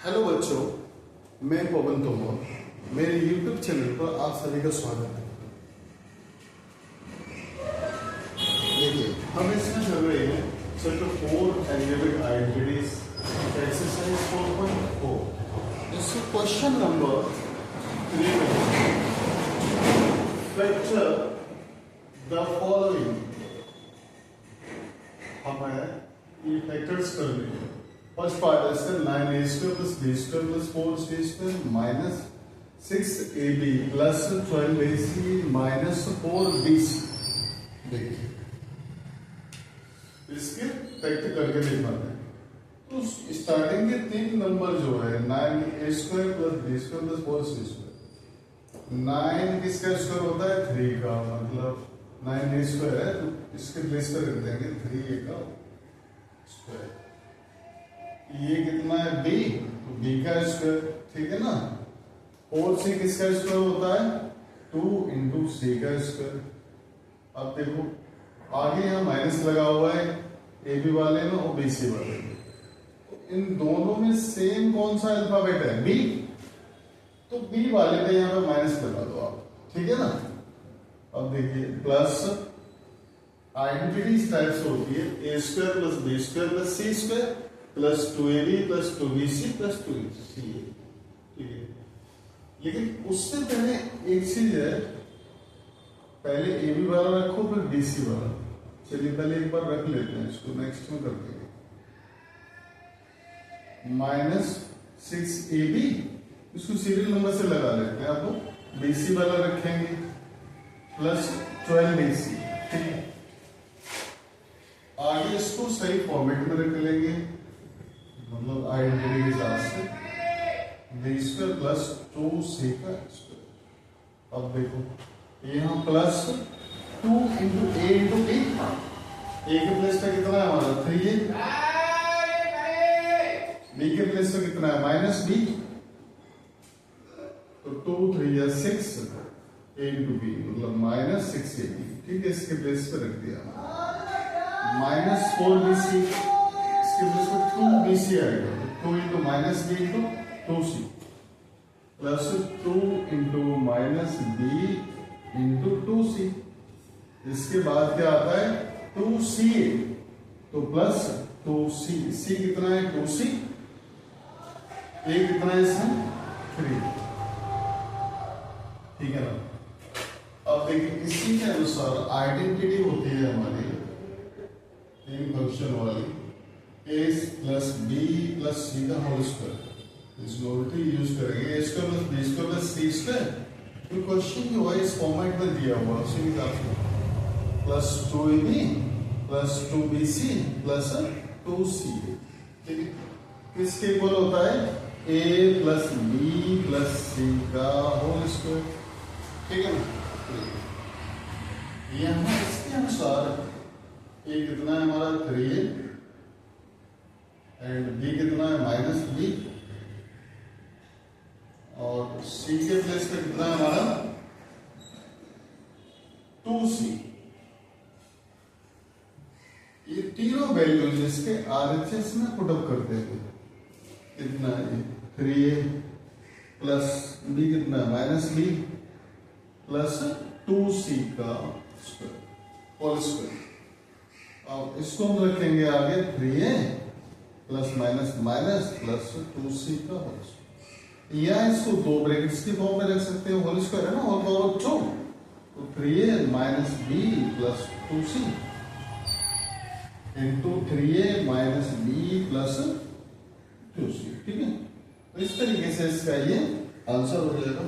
Hello बच्चों, मैं पवन तोमर, मेरे YouTube चैनल पर आप सभी का स्वागत है। देखिए, हम इसमें कर रहे हैं चैप्टर 4 एल्जेब्रिक आइडेंटिटीज एक्सरसाइज 4.4। इससे क्वेश्चन नंबर 3 में फैक्टर द फॉलोइंग हमें ये फैक्टर्स करने हैं। फर्स्ट पार्ट है 9a² + b² + 4c² minus 6ab plus 12ac minus 4bc। देखिए, इसके फैक्टर करके दिखाते हैं। तो स्टार्टिंग के तीन नंबर जो है 9a² + b² + 4c²। 9 किसका स्क्वायर होता है? 3 का, मतलब 9a² है तो इसके प्लेस पर रख देंगे 3a का स्क्वायर। ये कितना है? b, तो b का स्क्वायर, ठीक है ना। 4c किसका स्क्वायर होता है? 2 × c का स्क्वायर। अब देखो आगे यहाँ माइनस लगा हुआ है ए बी वाले में और बी सी वाले में, तो इन दोनों में सेम कौन सा अल्फाबेट है? बी, तो बी वाले पे यहाँ पे माइनस लगा दो आप, ठीक है ना। अब देखिए प्लस आइडेंटिटीज टाइप्स होती है a² + b² + c² + 2ab + 2bc + 2c, ठीक है। लेकिन उससे पहले एक चीज है, पहले ए बी वाला रखो फिर बी सी वाला। चलिए पहले एक बार रख लेते हैं, इसको नेक्स्ट में कर देंगे। -6ab इसको सीरियल नंबर से लगा लेते हैं। अब बी सी वाला रखेंगे प्लस 12bc, ठीक है। आगे इसको सही फॉर्मेट में रख लेंगे, मतलब आइडेंटिटी के हिसाब से b² + 2c का स्क्वायर। अब देखो यहाँ प्लस 2 × a × b, a के प्लेस पे कितना है हमारा? 3a। b के प्लेस पे कितना है? -b, तो 2 × 3 = 6 a × b, मतलब -6ab, ठीक है। इसके प्लेस पे रख दिया। -4bc, इसके प्लेस पे 2bc आएगा, 2 × -b × 2c plus 2 × -b × 2c। इसके बाद क्या आता है? 2ca, तो प्लस 2c, c कितना है? 2c, a कितना है इसमें? 3, ठीक है ना। अब देखिए इसी के अनुसार आइडेंटिटी होती है हमारी तीन फंक्शन वाली a + b + c का होल स्क्वायर। इसको उल्टी यूज करेंगे a² + b² + c²। तो क्वेश्चन जो है इस फॉर्मेट में दिया हुआ उसी हिसाब से +2ab + 2bc + 2c, ठीक है। किसके इक्वल होता है? a + b + c का होल स्क्वायर, ठीक है ना। यहाँ इसके अनुसार a कितना है हमारा? 3a एंड b कितना है? -b, और c के प्लेस पे कितना है हमारा? 2c। ये तीनों वैल्यूज इसके RHS में पुट अप करते हैं। कितना है? 3a प्लस b कितना है? -b प्लस 2c का स्क्वायर, होल स्क्वायर। अब इसको हम रखेंगे आगे 3a plus minus plus 2c का होल स्क्वायर, या इसको दो ब्रैकेट्स की फॉर्म में रख सकते हैं, होल स्क्वायर है ना, होल पावर ऑफ 2, तो 3a - b + 2c × 3a - b + 2c, ठीक है। तो इस तरीके से इसका ये आंसर हो जाएगा।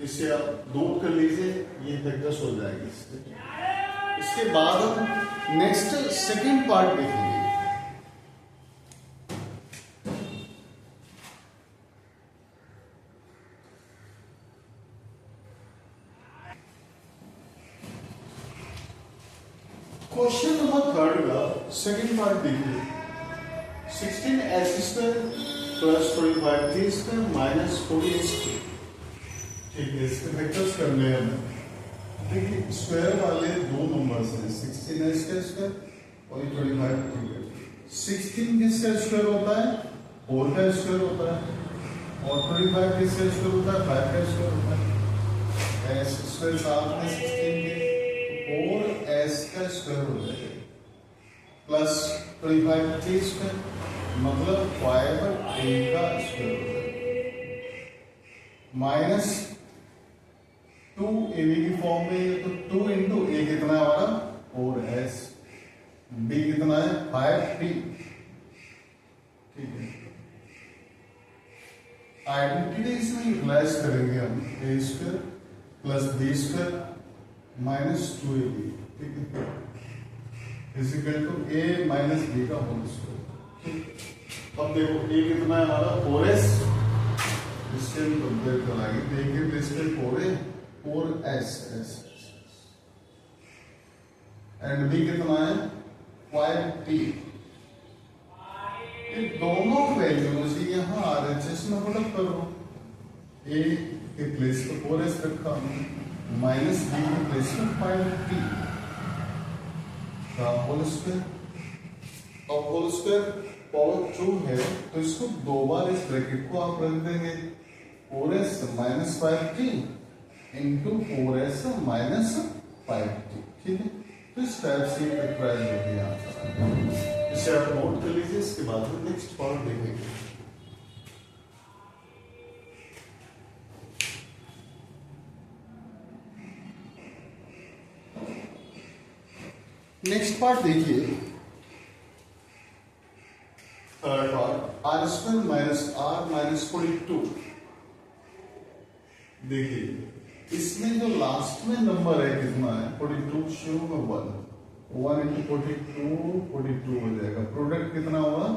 इससे आप नोट कर लीजिए, ये फैक्टर्स हो जाएंगे इसके बाद हम नेक्स्ट सेकंड पार्ट देखेंगे। क्वेश्चन नंबर 3 का सेकंड पार्ट देखिए। 16s² + 25t² - 40s², ठीक है। इसके फैक्टर्स करने हैं हमें। देखिए स्क्वायर वाले दो नंबर्स हैं, 16s² और 25t²। 16 किसका स्क्वायर होता है? 4 का स्क्वायर होता है और 25 किसका स्क्वायर होता है? 5 का स्क्वायर होता है। एस स्क्वायर साथ में 16 के 4s का स्क्वायर हो जाएगा प्लस 25 टी स्क्वायर, मतलब 5t का स्क्वायर हो जाएगा माइनस 2ab की फॉर्म में, तो 2 इंटू a कितना है हमारा? 4s, b कितना है? 5t। ठीक है, आइडेंटिटी इसमें यूटिलाइज करेंगे हम, A square plus B square minus 2ab, ठीक है, is equal to A minus B का होल स्क्वायर। अब देखो ए कितना है हमारा? 4s, इससे हम कंपेयर कराएंगे, तो ए के प्लेस पे 4s एंड बी कितना है? 5t। ये दोनों वैल्यूज यहाँ RHS में पुट करो। ए के प्लेस पे 4s रखा माइनस बी के प्लेस पे 5t का होल स्क्वायर। और होल स्क्वायर पावर 2 है तो इसको दो बार इस ब्रैकेट को आप रख देंगे 4s minus 5t into 4s minus 5t। ठीक है, तो इस टाइप से फैक्टराइज होगी यहाँ पर। इसे आप नोट कर लीजिए, इसके बाद में नेक्स्ट पार्ट देखेंगे। नेक्स्ट पार्ट देखिए, third part, R square minus R minus 42। देखिए इसमें जो लास्ट में नंबर है कितना है? 42 शुरू में 1 इंटू 42 हो जाएगा, प्रोडक्ट कितना होगा?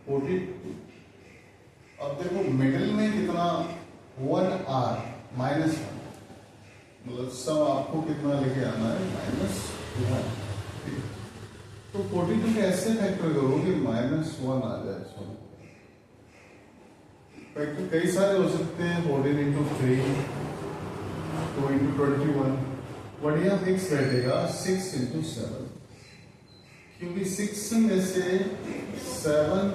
42। अब देखो मिडिल में कितना? 1r माइनस 1, मतलब सब आपको कितना लेके आना है? -1। तो 42 कैसे फैक्टर करोगे? -1 आ जाए। फैक्टर कई सारे हो सकते हैं, 14 इंटू 3, 2 इंटू 21, बढ़िया फिक्स बैठेगा 6 इंटू 7, क्योंकि 6 में से 7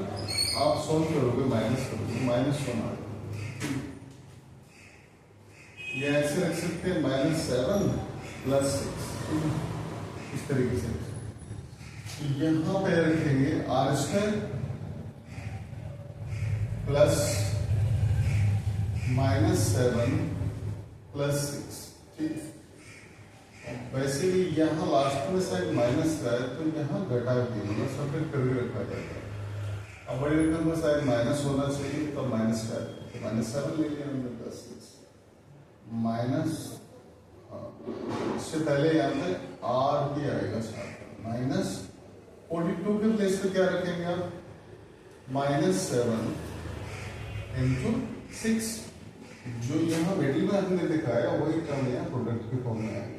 आप सॉल्व करोगे, माइनस करोगे, -1 आ जाएगा। ये ऐसे रख सकते हैं -7 प्लस 6, इस तरीके से यहां पे रखेंगे आर स्क्वायर प्लस -7 प्लस 6। ठीक, वैसे भी यहाँ लास्ट में साइड माइनस का है तो यहाँ घटा के मतलब सब्ट्रैक्ट करके रखा जाएगा। अब बड़े रकम में साइड माइनस होना चाहिए तो माइनस का है, तो -7 ले लिया हमने प्लस 6 माइनस, इससे पहले यहाँ पे आर भी आएगा साथ माइनस 42 के प्लेस पे क्या रखेंगे आप? -7 इंटू 6, जो यहाँ मिडिल में हमने दिखाया वही टर्म यहाँ प्रोडक्ट के फॉर्म में आएगा।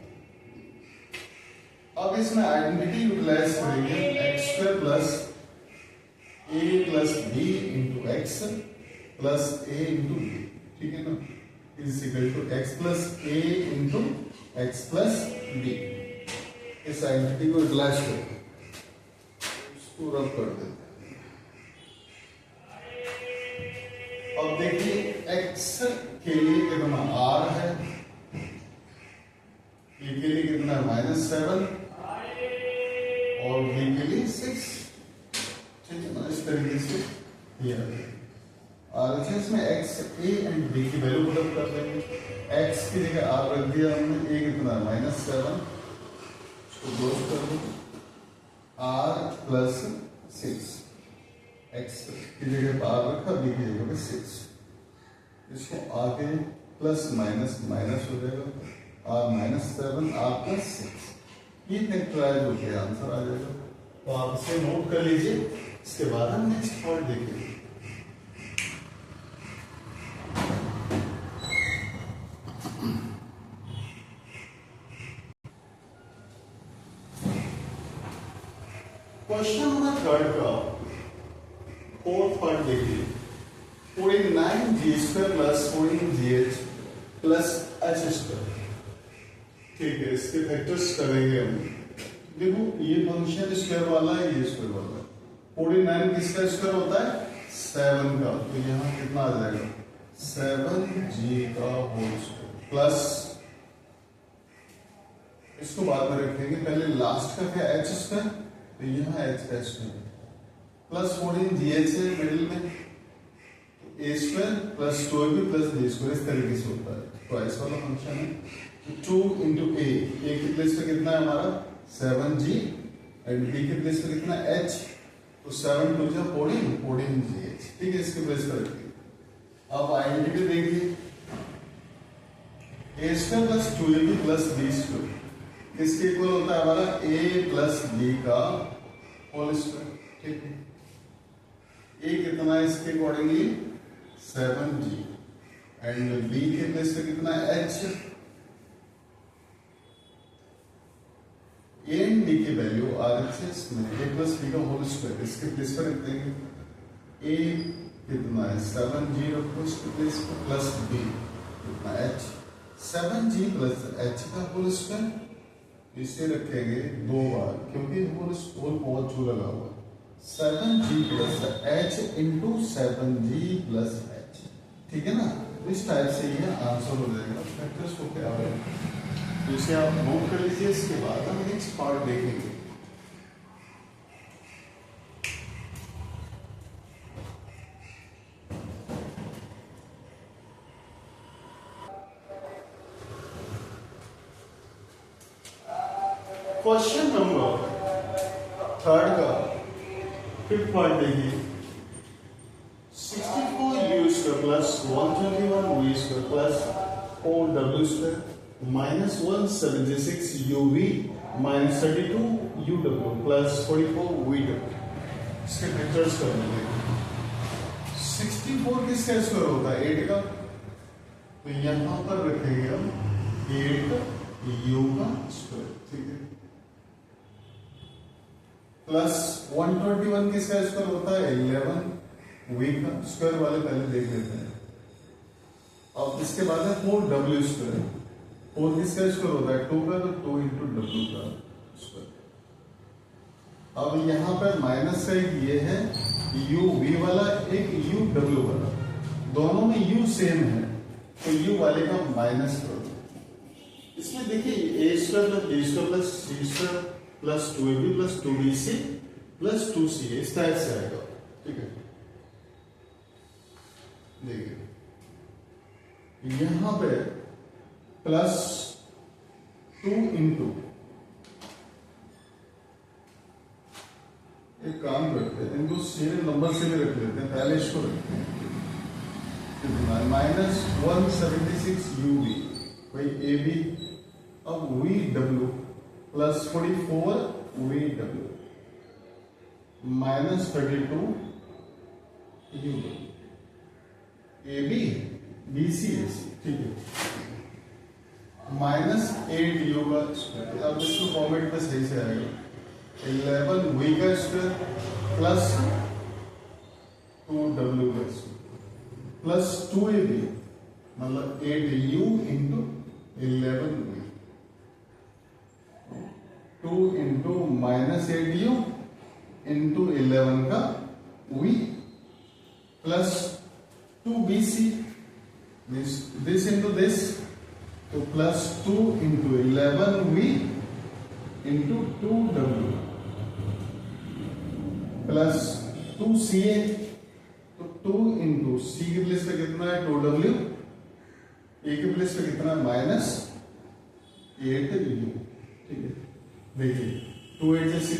अब इसमें आइडेंटिटी यूटिलाइज करेंगे, X square plus A plus B into X plus A into B. ठीक है ना, is equal to X plus A into X plus B. इस आइडेंटिटी को यूटिलाइज करेंगे, इसको रब कर देते हैं। अब देखिए x के लिए कितना r है, ए के लिए कितना है? -7 और b के लिए 6। ठीक है ना, इस तरीके से ये RHS में x, a एंड b की वैल्यू पुट अप कर लेंगे। x की जगह r रख दिया हमने, a कितना है? -7, इसको क्लोज कर दो, r प्लस 6, x की जगह पर r रखा, b की जगह पे 6, इसको आगे प्लस माइनस माइनस हो जाएगा, r -7 r प्लस 6, ये फैक्टराइज होकर आंसर आ जाएगा। तो आप इसे नोट कर लीजिए, इसके बाद हम नेक्स्ट पार्ट देखेंगे। क्वेश्चन नंबर 3 का फोर्थ पार्ट देखिए, 49g² plus 14gh plus h²। ठीक है, इसके फैक्टर्स करेंगे हम। देखो ये फंक्शन स्क्वायर वाला है, ये स्क्वायर वाला है। 49 किसका स्क्वायर होता है? 7 का, तो यहाँ कितना आ जाएगा 7g का होल स्क्वायर प्लस, इसको बाद में रखेंगे, पहले लास्ट का क्या h स्क्वायर, तो यहाँ h स्क्वायर प्लस 14gh है मिडिल में, a square plus 2ab plus b square, इस तरीके से होता है। तो ऐसा वाला फंक्शन है 2 इंटू a की प्लेस पे कितना है हमारा 7g एंड b की प्लेस पे कितना h, तो 7 टू जा 14gh, ठीक है, इसके प्लेस पे रखिए। अब आइडेंटिटी देखिए, a square plus 2ab plus b square किसके इक्वल होता है हमारा a प्लस b का होल स्क्वायर, ठीक है। a कितना है इसके अकॉर्डिंगली 7g एंड b के प्लेस पे कितना है h, a एंड b की वैल्यू RHS में a प्लस b का होल स्क्वायर, इसके प्लेस पर रखते हैं a कितना है 7g रखो इसके प्लेस पर प्लस b कितना h, 7g प्लस h का होल स्क्वायर, इसे रखेंगे 2 बार क्योंकि होल बहुत छू लगा हुआ, 7g plus h into 7g plus h, ठीक है ना। इस टाइप से ये आंसर हो जाएगा। फैक्टर्स को क्या है तो इसे आप नोट कर लीजिए, इसके बाद हम नेक्स्ट पार्ट देखेंगे। क्वेश्चन नंबर 3 का 5th पार्ट देखिए, 64u square plus 121v square plus 4w square minus 176uv minus 32uw plus 44vw, इसके फैक्टर्स कर लेंगे। 64 किसका स्क्वायर होता है 8 का, तो यहां पर रखेंगे हम 8u का स्क्वायर, ठीक है, प्लस 121 किसका स्क्वायर होता है 11v का स्क्वायर, वाले पहले देख लेते हैं। अब इसके बाद है 4w स्क्वायर, 4 किसका स्क्वायर होता है 2 का, तो 2 इंटू w का स्क्वायर। अब यहाँ पर माइनस का एक ये है uv वाला, एक uw वाला, दोनों में u सेम है तो u वाले का माइनस कर दो। इसमें देखिए a square plus b square plus c square plus 2ab plus 2bc plus 2ca, इस टाइप से आएगा, ठीक है। देखिए यहां पे प्लस 2 इंटू, एक काम करते हैं इनको सीरियल नंबर से भी रख लेते हैं, पहले इसको रखते हैं माइनस 176uv भाई ab, अब vw plus 44vw minus 32uw, ab bc ac, ठीक है, माइनस 8u का स्क्वायर। अब इसको फॉर्मेट पे सही से आएगा 11v का स्क्वायर प्लस 2w का स्क्वायर प्लस 2ab मतलब 8u into 11v, 2 into minus 8u into 11 का v plus 2bc, this into this, तो plus 2 into 11v into 2w plus 2ca, तो 2 इंटू c के प्लेस पे कितना है 2w, a के प्लेस पे कितना है माइनस 8u, ठीक है। देखिए 2 8 से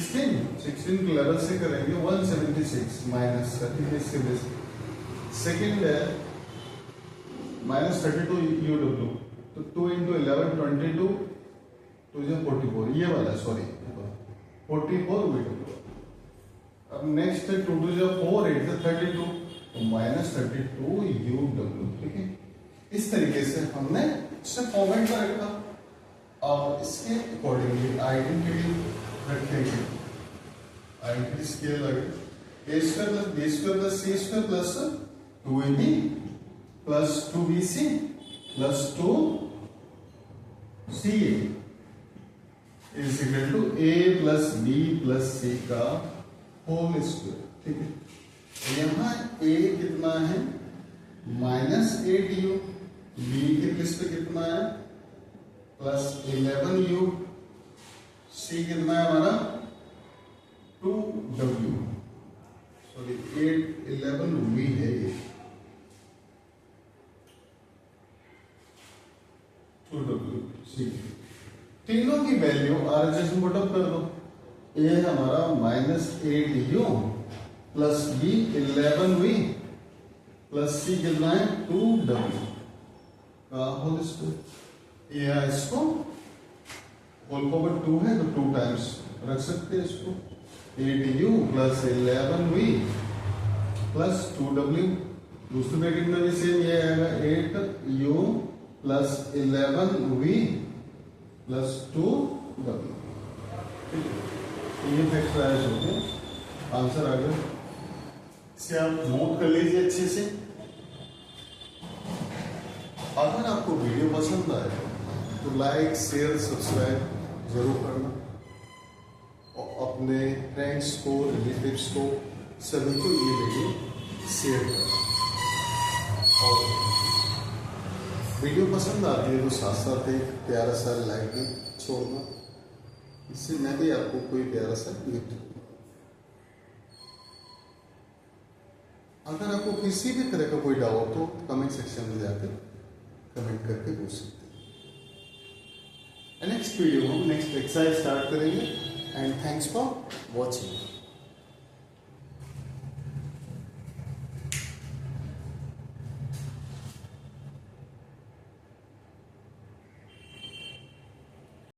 16 के लेवल से करेंगे 176 माइनस 30, इसके प्लेस सेकेंड है माइनस 32uw, तो 2 इंटू 11 22 2 44, ये वाला सॉरी 44vw। अब नेक्स्ट है 2 2 4 8 से 32, तो माइनस 32uw, ठीक है। इस तरीके से हमने इसे फॉर्मेट में रखा। अब इसके अकॉर्डिंगली आइडेंटिटी रखेंगे, आइडेंटिटी स्केल लगे a square plus b square plus c square plus 2ab plus 2bc plus 2ca is equal to a plus b plus c का होल स्क्वायर, ठीक है। यहाँ a कितना है -8u, b की place पे कितना है +11u, c कितना है हमारा 2w, सॉरी 11v है ये 2w c। तीनों की वैल्यू आरएचएस पुट अप कर दो। ए है हमारा -8u plus B 11v plus सी कितना है 2w का होल स्क्वायर। ये है इसको होल पावर 2 है तो 2 टाइम्स रख सकते हैं इसको। 8u plus 11v plus 2w, दूसरे ब्रैकेट में भी सेम ये आएगा 8u plus 11v plus 2w। ये फैक्टराइज हो गया, आंसर आ गया। इसे आप नोट कर लीजिए अच्छे से। अगर आपको वीडियो पसंद आए तो लाइक शेयर सब्सक्राइब जरूर करना और अपने फ्रेंड्स को रिलेटिव्स को सभी को ये वीडियो शेयर करना। और वीडियो पसंद आती है तो साथ साथ एक प्यारा सा लाइक भी छोड़ना, इससे मैं भी आपको कोई प्यारा सा गिफ्ट दूंगा। अगर आपको किसी भी तरह का कोई डाउट हो कमेंट सेक्शन में जाकर कमेंट करके पूछ सकते हैं। नेक्स्ट वीडियो में नेक्स्ट एक्सरसाइज स्टार्ट करेंगे एंड थैंक्स फॉर वॉचिंग।